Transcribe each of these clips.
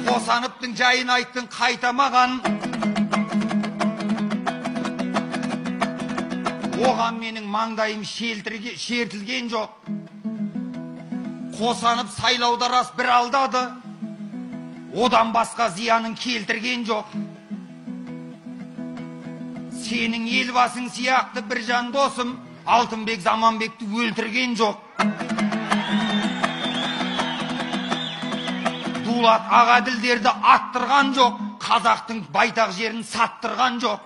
Қосаныптың жайын айттың қайтамаған. Оған менің маңдайым шертілген жоқ. Қосанып сайлауда рас бір алдады. Одан басқа зиянын келтірген жоқ. Сенің елбасың сияқты бір жан досым Алтынбек Заманбекті өлтірген жоқ. Дулат Ағаділдерді аттырған жоқ. Қазақтың байтақ жерін саттырған жоқ.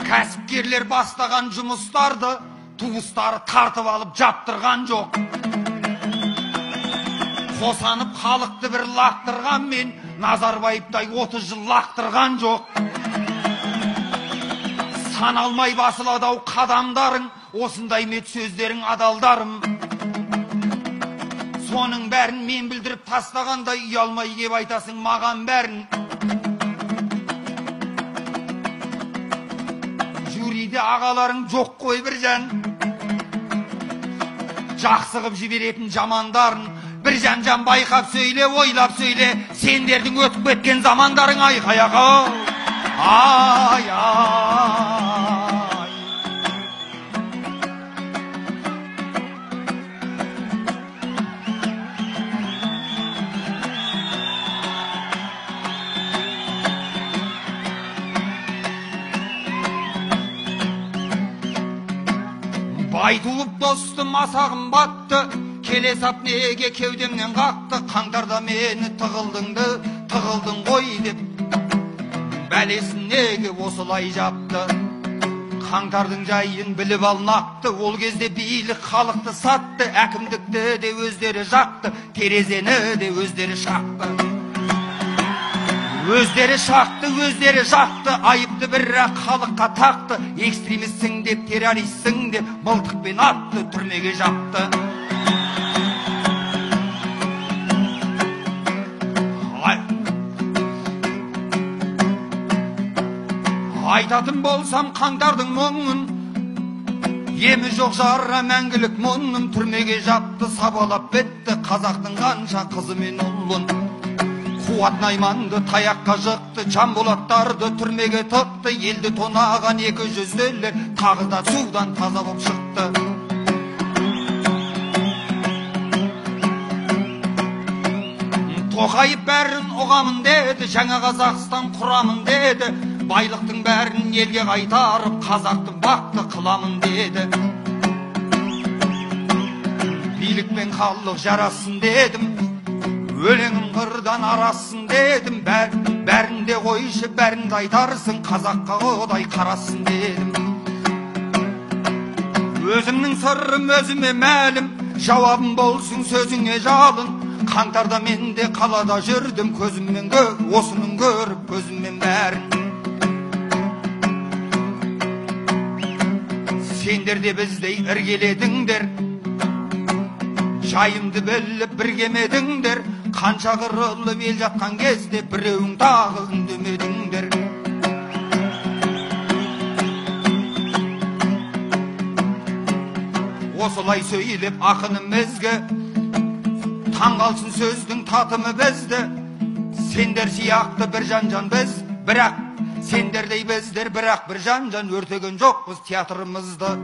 Кәсіпкерлер бастаған жұмыстарды туыстары тартып алып жаптырған жоқ. Қосанып халықты бір лақтырған мен Назарбаевтай 30 жыл лақтырған жоқ. Саналмай басыладау қадамдарың, осындай мет сөздерің адалдарым. Соның бәрін мен білдіріп тастағандай ұялмай кеп айтасың маған бәрін. Жюриде ағаларың жоқ қой бір жан. Жақсы қып жіберетін жамандарын бір жан байқап сөйле, ойлап сөйле. Сендердің өтіп кеткен замандарың айқаяға. Ай, ай. Бай туып достым масағым батты, келе сап неге кеудемнен қақты. Қаңтарда мені тығылдың ғой деп, бәлесін неге осылай жапты. Қаңтардың жайын біліп алнақты, ол кезде билік халықты сатты. Әкімдікті де өздері жақты, терезені де өздері шақты. Өздері шақты, айыпты бірақ халыққа тақты. Экстремистсің деп, террористсің деп, мылтықпен атты, түрмеге жапты. Айтатын болсам қаңтардың мұңын, емі жоқ жара мәңгілік мұңын. Түрмеге жапты, сабалап бетті қазақтың қанша қызы мен ұлын. Қуат Найманды таяққа жықты, Жанболаттарды түрмеге тықты. Елді тонаған 200-лер тағы да судан таза боп шықты. Тоқайып бәрін ұғамын деді, жаңа Қазақстан құрамын деді. Байлықтың бәрін елге қайтарып, қазақтың бақты қыламын деді. Билікпен халық жарасын дедім, өлеңім қырдан арасын дедім. Бәрінде қойшы, бәрінде айтарсың, қазаққа Құдай қарасын дедім. Өзімнің сырым өзіме мәлім, жауабым болсын сөзіңе жалын. Қаңтарда мен де қалада жүрдім, көзіммен осының көріп, көзіммен бәрін. Сендер де біздей іргеледіңдер, жайымды біліп біргемедіңдер. Қанша қырылып ел жатқан кезде біреуің тағы үндемедіңдер. Осылай сөйлеп ақыным ізгі, таңғалсын сөздің татымы бізді. Сендер сияқты бір жан біз, бірақ сендердей біздер, бірақ бір жан өртеген жоқпыз театрымызды.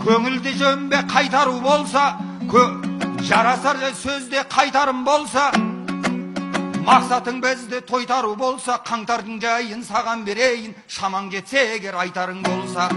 Көңілді жөнбе қайтару болса, жарасар сөзде қайтарым болса, мақсатың бізді тойтару болса, қаңтардың жайын саған берейін, шаман кетсе егер айтарың болса.